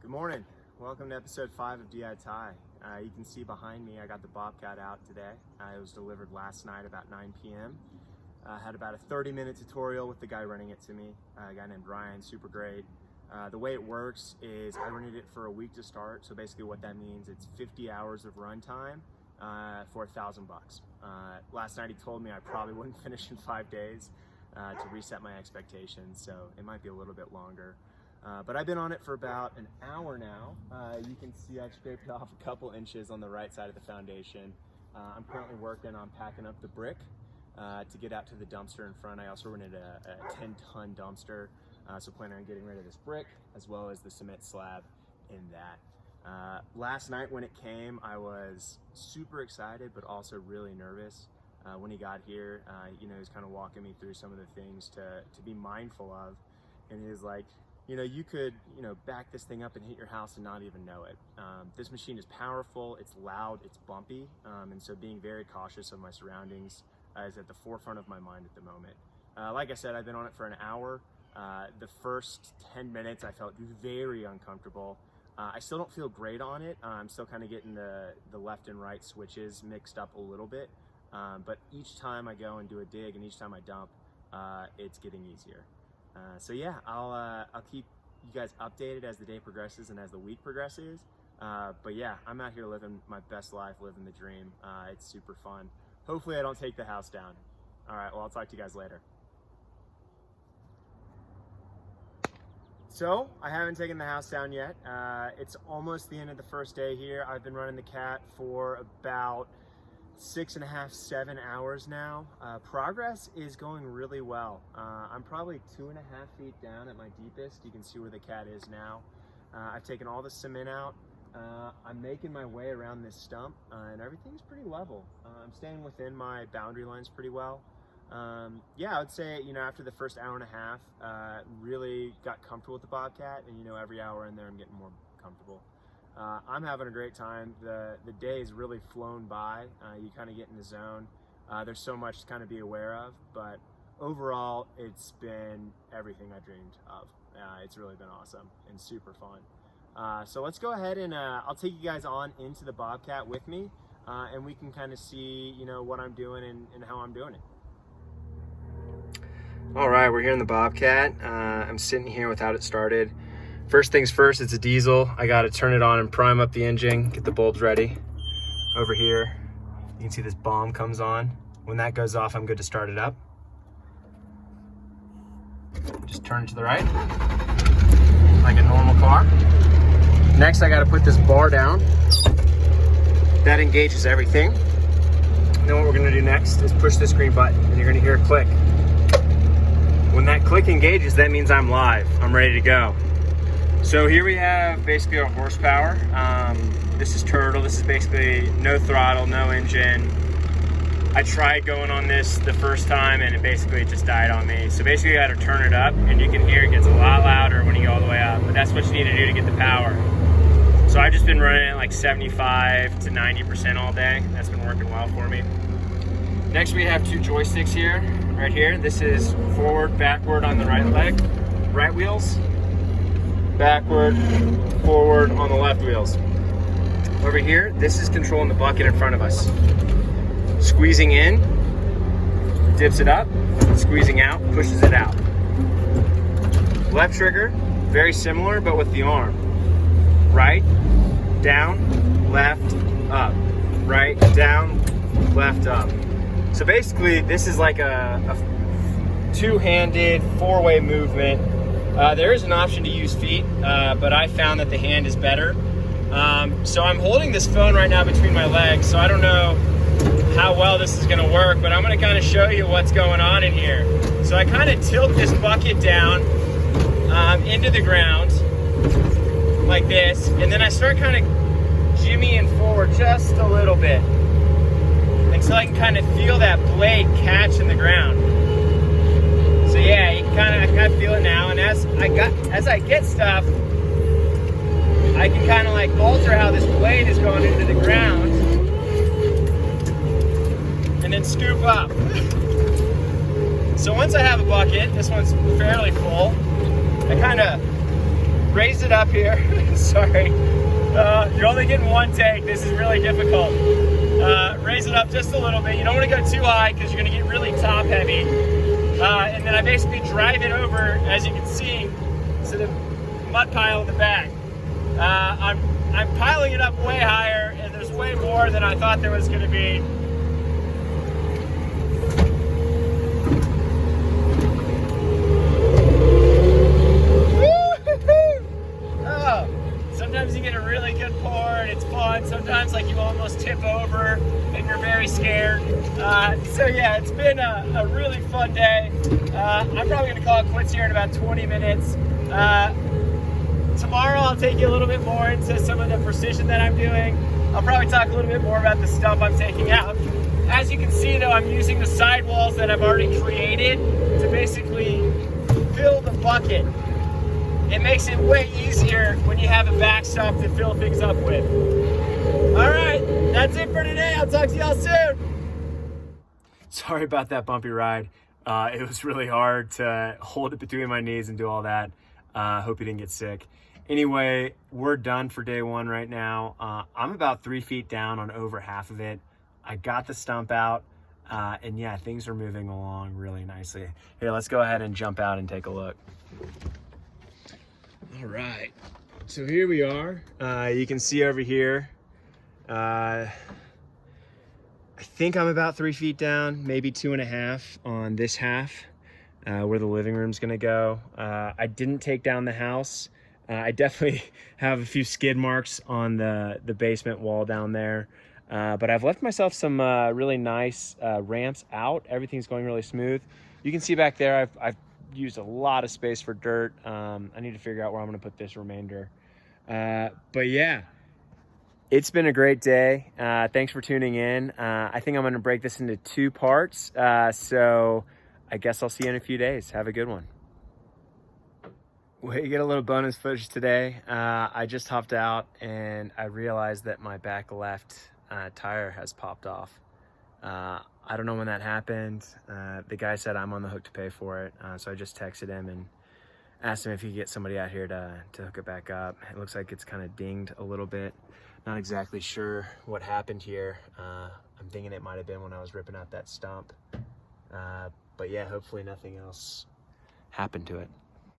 Good morning. Welcome to episode 5 of DI.TY. You can see behind me I got the Bobcat out today. It was delivered last night about 9 p.m. Had about a 30-minute tutorial with the guy running it to me, a guy named Ryan, super great. The way it works is I rented it for a week to start, so basically what that means, it's 50 hours of runtime for $1,000 bucks. Last night he told me I probably wouldn't finish in 5 days to reset my expectations, so it might be a little bit longer. But I've been on it for about an hour now. You can see I've scraped off a couple inches on the right side of the foundation. I'm currently working on packing up the brick to get out to the dumpster in front. I also rented a 10-ton dumpster, so planning on getting rid of this brick as well as the cement slab in that. Last night when it came, I was super excited but also really nervous. When he got here, he was kind of walking me through some of the things to be mindful of, and he was like, you could, back this thing up and hit your house and not even know it. This machine is powerful, it's loud, it's bumpy, and so being very cautious of my surroundings is at the forefront of my mind at the moment. Like I said, I've been on it for an hour. The first 10 minutes I felt very uncomfortable. I still don't feel great on it. I'm still kind of getting the left and right switches mixed up a little bit. But each time I go and do a dig and each time I dump, it's getting easier. So yeah, I'll keep you guys updated as the day progresses and as the week progresses. But yeah, I'm out here living my best life, living the dream. It's super fun. Hopefully I don't take the house down. All right, well, I'll talk to you guys later. So I haven't taken the house down yet. It's almost the end of the first day here. I've been running the cat for about 6.5, 7 hours now. Progress is going really well. I'm probably 2.5 feet down at my deepest. You can see where the cat is now. I've taken all the cement out. I'm making my way around this stump and everything's pretty level. I'm staying within my boundary lines pretty well. Yeah, I would say, after the first hour and a half, really got comfortable with the Bobcat, and every hour in there I'm getting more comfortable. I'm having a great time. The day has really flown by. You kind of get in the zone. There's so much to kind of be aware of, but overall it's been everything I dreamed of. It's really been awesome and super fun. So let's go ahead and I'll take you guys on into the Bobcat with me, and we can kind of see what I'm doing and how I'm doing it. All right, we're here in the Bobcat. I'm sitting here without it started. First things first, it's a diesel. I got to turn it on and prime up the engine, get the bulbs ready. Over here, you can see this bomb comes on. When that goes off, I'm good to start it up. Just turn it to the right, like a normal car. Next, I got to put this bar down. That engages everything. Then what we're going to do next is push this green button, and you're going to hear a click. When that click engages, that means I'm live. I'm ready to go. So here we have basically our horsepower. This is turtle. This is basically no throttle, no engine. I tried going on this the first time and it basically just died on me. So basically you got to turn it up, and you can hear it gets a lot louder when you go all the way up, but that's what you need to do to get the power. So I've just been running it like 75 to 90% all day. That's been working well for me. Next we have 2 joysticks here, right here. This is forward, backward on the right leg, right wheels. Backward, forward on the left wheels. Over here, this is controlling the bucket in front of us. Squeezing in, dips it up. Squeezing out, pushes it out. Left trigger, very similar, but with the arm. Right, down, left, up. Right, down, left, up. So basically, this is like a two-handed, 4-way movement. There is an option to use feet, but I found that the hand is better. So I'm holding this phone right now between my legs, so I don't know how well this is gonna work, but I'm gonna kind of show you what's going on in here. So I kind of tilt this bucket down into the ground like this, and then I start kind of jimmying forward just a little bit until I can kind of feel that blade catch in the ground. So yeah, you can kind of feel it now, and as I get stuff, I can kind of like alter how this blade is going into the ground, and then scoop up. So once I have a bucket, this one's fairly full, I kind of raised it up here. Sorry, you're only getting one take. This is really difficult. Raise it up just a little bit. You don't want to go too high because you're going to get really top heavy. And then I basically drive it over, as you can see, to the mud pile in the back. I'm piling it up way higher, and there's way more than I thought there was going to be. Sometimes you get a really good pour and it's fun. Sometimes like you almost tip over and you're very scared. So yeah, it's been a really fun day. I'm probably gonna call it quits here in about 20 minutes. Tomorrow I'll take you a little bit more into some of the precision that I'm doing. I'll probably talk a little bit more about the stump I'm taking out. As you can see though, I'm using the sidewalls that I've already created to basically fill the bucket. It makes it way easier when you have a backstop to fill things up with. All right, that's it for today. I'll talk to y'all soon. Sorry about that bumpy ride. It was really hard to hold it between my knees and do all that. Hope you didn't get sick. Anyway, we're done for day one right now. I'm about 3 feet down on over half of it. I got the stump out, and yeah, things are moving along really nicely. Here, let's go ahead and jump out and take a look. All right, so here we are. You can see over here, I think I'm about 3 feet down, maybe 2.5 on this half, where the living room's gonna go. I didn't take down the house. I definitely have a few skid marks on the basement wall down there, but I've left myself some really nice ramps out. Everything's going really smooth. You can see back there, I've used a lot of space for dirt. I need to figure out where I'm gonna put this remainder. But yeah, it's been a great day. Thanks for tuning in. I think I'm gonna break this into 2 parts. So I guess I'll see you in a few days. Have a good one. Well, you get a little bonus footage today. I just hopped out and I realized that my back left tire has popped off. I don't know when that happened. The guy said I'm on the hook to pay for it. So I just texted him and asked him if he could get somebody out here to hook it back up. It looks like it's kind of dinged a little bit. Not exactly sure what happened here. I'm thinking it might have been when I was ripping out that stump. But yeah, hopefully nothing else happened to it.